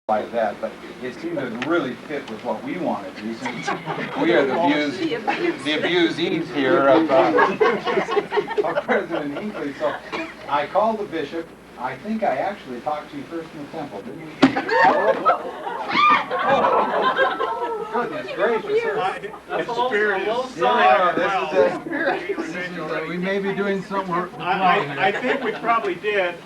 like that, but it seemed to really fit with what we want to do, since we are the abusees here of President Hinckley. So I called the bishop. I think I actually talked to you first in the temple, didn't you? Goodness gracious, sir. That's the spirit. We may be doing some work. I think we probably did,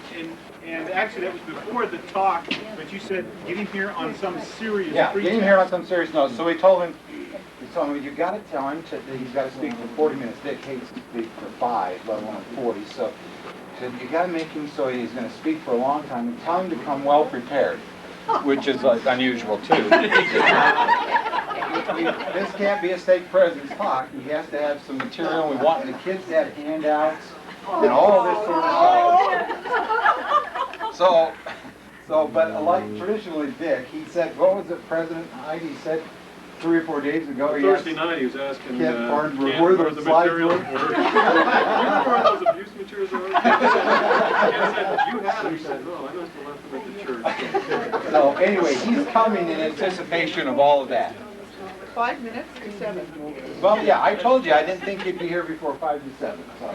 and actually that was before the talk, but you said get him here on some serious Yeah, pretext. get him here on some serious notes. So we told him, you got to tell him that he's got to speak for 40 minutes. Dick hates to speak for 5, let alone 40. So you got to make him so he's going to speak for a long time, and tell him to come well prepared, which is unusual too. This can't be a stake president's talk. He has to have some material. We want the kids to have handouts and all this sort of stuff. But like traditionally Dick, he said, what was it, President Hyde? He said 3 or 4 days ago. Thursday night he was asking where the material. Remember where those abuse materials are? Ken said, you had them. He said, no, I must have left them at the church. So anyway, he's coming in anticipation of all of that. 5 minutes to 7. Well, yeah, I told you I didn't think he'd be here before 5 to 7. So.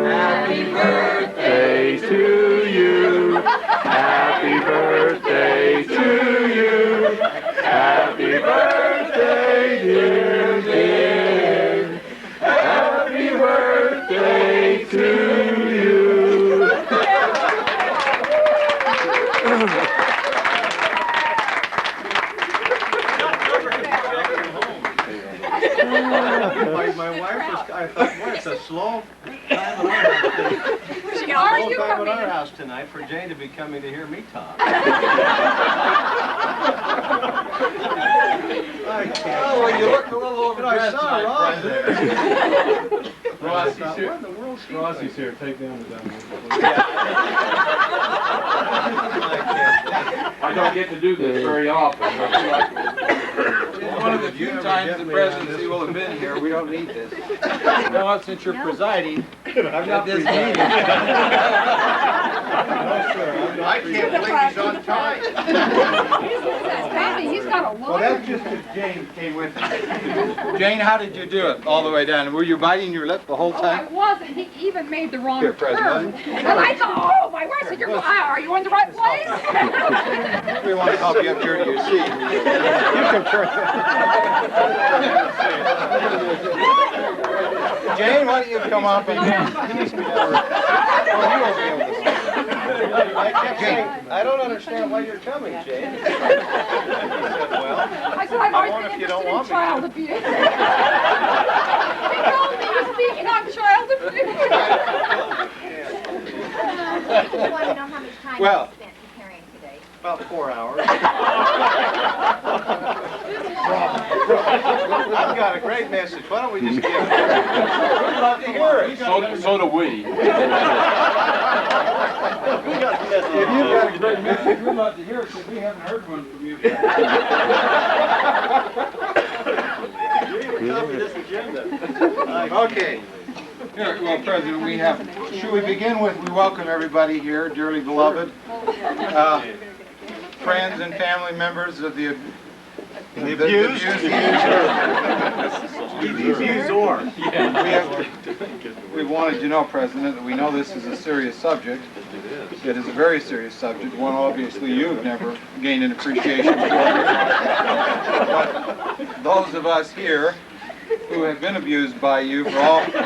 Happy birthday to you. Happy birthday to you. Happy birthday, dear Dick. Happy birthday to you. My wife was, I thought, boy, it's a slow time at our house tonight for Jane to be coming to hear me talk. I can't. Oh, well, you look a little overdressed I saw Ross there. Rossi's here. What in the world's he Rossi's here. Take down the dummy. I don't get to do this very often. It's one of the few times the presidency will have been here. We don't need this. No, since you're presiding at this meeting. I can't believe he's on time. He's got a Well, that's just because Jane came with me. Jane, how did you do it all the way down? Were you biting your lip the whole I time? wasn't. He even made the wrong Here, turn. President. And I thought, oh, my word, said, are you in the right place? We want to help you up here to your seat. You can turn. Jane, why don't you come up and I don't understand why you're coming, Jane. He said, well, I said, I've always wonder been if you don't interested in want me. child abuse. He told me he was speaking on child abuse. I want to know how much time Well. you spent preparing today. about 4 hours. I've got a great message. Why don't we just give it? We'd love to hear it. So do we. If you've got a great message, we'd love to hear it, because we haven't heard one from you yet. Copy this agenda. Okay. Here, well, President, should we begin with, we welcome everybody here, dearly beloved, friends and family members of the abused? We wanted you to know, President, that we know this is a serious subject. It is a very serious subject, one obviously you've never gained an appreciation for. But those of us here who have been abused by you for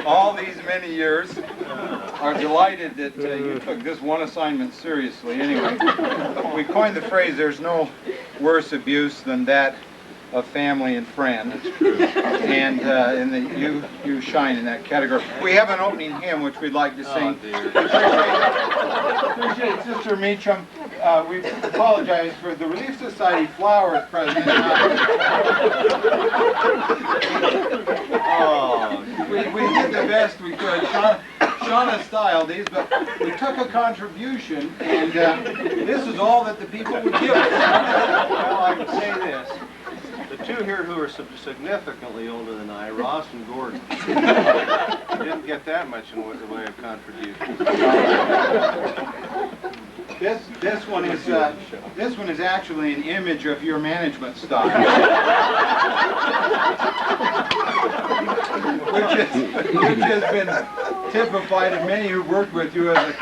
all these many years are delighted that you took this one assignment seriously. Anyway, we coined the phrase, there's no worse abuse than that of family and friend. That's true. And you shine in that category. We have an opening hymn which we'd like to sing. Appreciate Sister Meacham. We apologize for the Relief Society flowers, President. We did the best we could. dishonest style, these, but we took a contribution, and this is all that the people would give us. Well, I can say this. The two here who are significantly older than I, Ross and Gordon, didn't get that much in the way of contribution. This one is actually an image of your management style, which has been typified in many who worked with you as a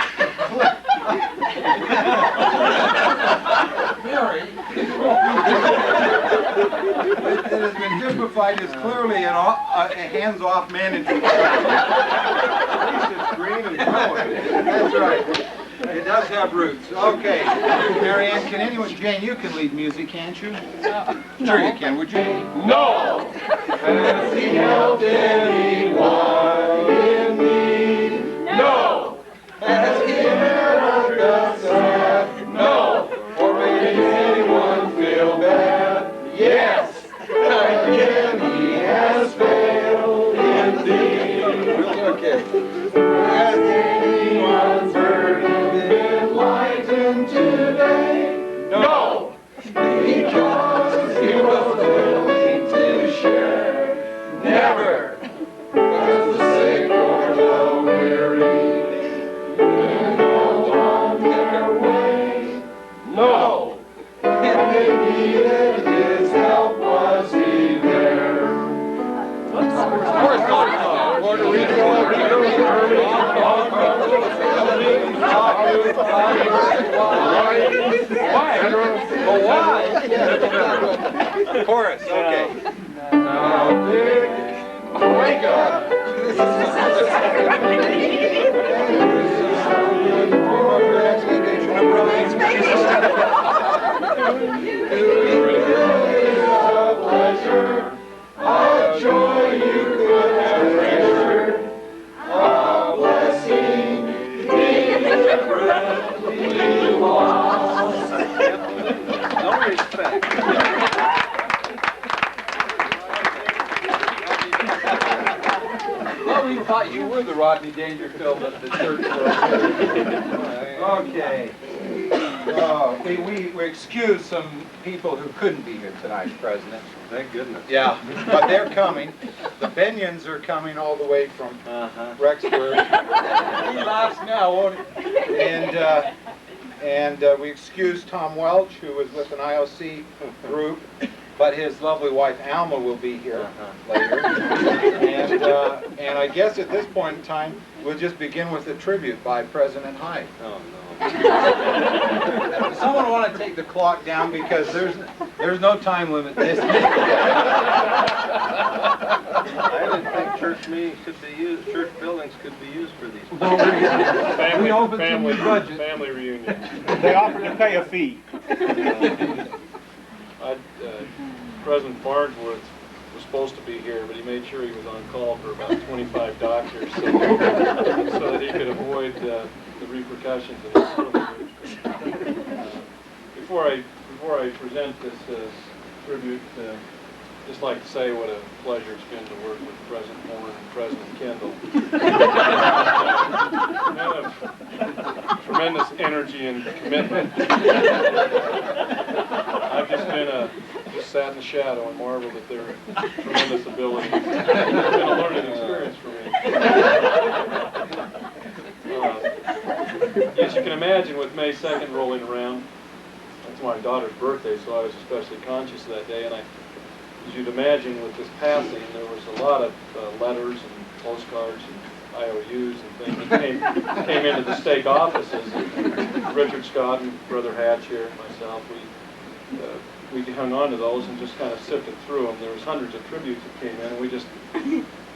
it has been typified as clearly a hands-off management. At least it's green and growing. That's right. It does have roots. Okay. Mary Ann, can anyone, Jane, you can lead music, can't you? Sure you can, would you? No! Has he helped anyone in need? No! Has he ever done sad? No! Or made anyone feel bad? Yes! Again, he has failed indeed. Okay. Has anyone's burden been lightened today? No! Because he was willing to share. Never was the sick or the weary and all on their way. No! When they needed his help, was he there? Chorus, okay. Now, Dick, wake up! Pleasure, a joy you could have treasured, a blessing infinitely lost. No respect. Well, we thought you were the Rodney Dangerfield of the church world. Okay. We excuse some people who couldn't be here tonight, President. Thank goodness. Yeah, but they're coming. The Binions are coming all the way from Rexburg. He laughs now, won't he? And we excuse Tom Welch, who was with an IOC group, but his lovely wife Alma will be here later. And I guess at this point in time, we'll just begin with a tribute by President Hyde. Oh, no. Someone want to take the clock down because there's no time limit. I didn't think church meetings could be used, church buildings could be used for these. We opened some new budget. Family reunion. They offered to pay a fee. President Farnsworth was supposed to be here, but he made sure he was on call for about 25 doctors so that he could avoid the repercussions of this film. Before I present this tribute, just like to say what a pleasure it's been to work with President Horn and President Kendall. Men of tremendous energy and commitment. I've just sat in the shadow and marveled at their tremendous ability. It's been a learning experience for me. As you can imagine, with May 2nd rolling around, that's my daughter's birthday, so I was especially conscious of that day. And as you'd imagine, with this passing, there was a lot of letters and postcards and IOUs and things that came into the stake offices. Richard Scott and Brother Hatch here, and myself, we hung on to those and just kind of sifted through them. There was hundreds of tributes that came in, and we just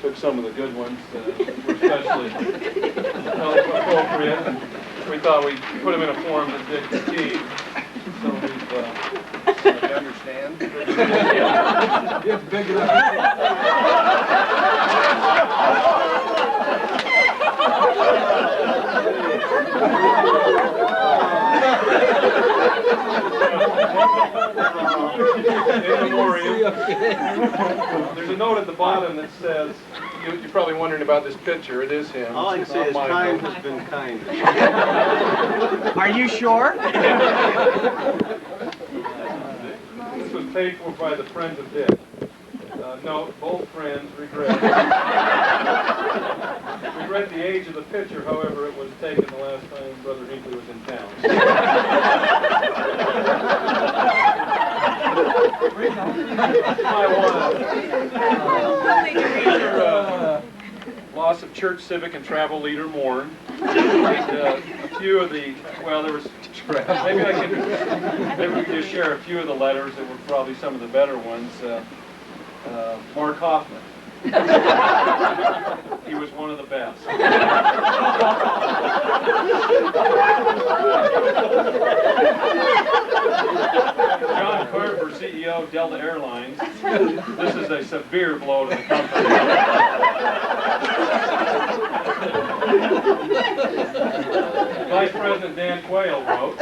took some of the good ones that were especially appropriate, and we thought we'd put them in a form that Dick received. So we've, I understand. It's big enough. In memoriam. There's a note at the bottom that says, you're probably wondering about this picture. It is him. All I can It's say not is my kind note. has been kind. Are you sure? This was paid for by the Friends of Dick. Note, both friends regret. Regret the age of the picture, however, it was taken the last time Brother Hinckley was in town. Loss of church, civic, and travel leader mourn. A few of the, well, there was, maybe we can just share a few of the letters that were probably some of the better ones. Mark Hoffman. He was one of the best. John Carver, CEO of Delta Airlines. This is a severe blow to the company. Vice President Dan Quayle wrote,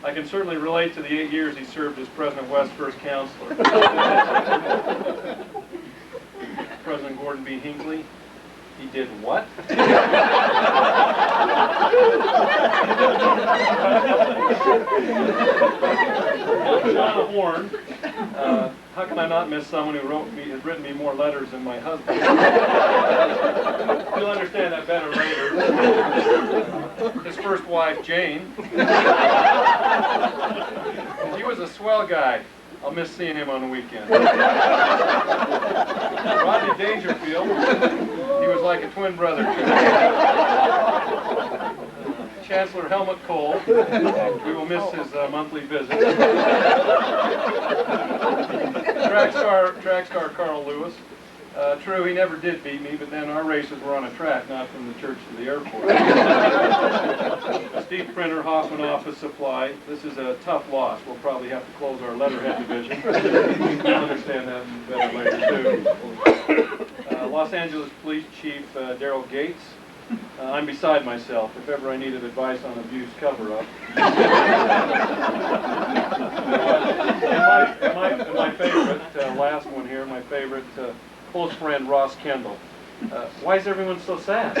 I can certainly relate to the 8 years he served as President West's first counselor. President Gordon B. Hinckley, he did what? John Horn, how can I not miss someone who has written me more letters than my husband? You'll understand that better later. His first wife, Jane. He was a swell guy. I'll miss seeing him on the weekend. Rodney Dangerfield, he was like a twin brother to me. Chancellor Helmut Kohl, we will miss his monthly visit. Track star Carl Lewis. True, he never did beat me, but then our races were on a track, not from the church to the airport. Steve Printer, Hoffman Office Supply. This is a tough loss. We'll probably have to close our letterhead division. You'll understand that better later, too. Los Angeles Police Chief Daryl Gates. I'm beside myself. If ever I needed advice on abuse cover-up. And my favorite, last one here, my favorite close friend, Ross Kendall. Why is everyone so sad?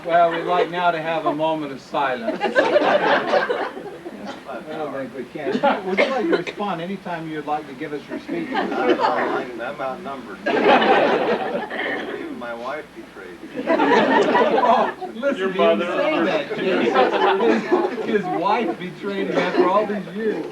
Well, we'd like now to have a moment of silence. I don't think we can. Would you like to respond anytime you'd like to give us your speech? I'm outnumbered. Even my wife betrayed me. Oh, listen, Your he mother. didn't say that. His wife betrayed him after all these years.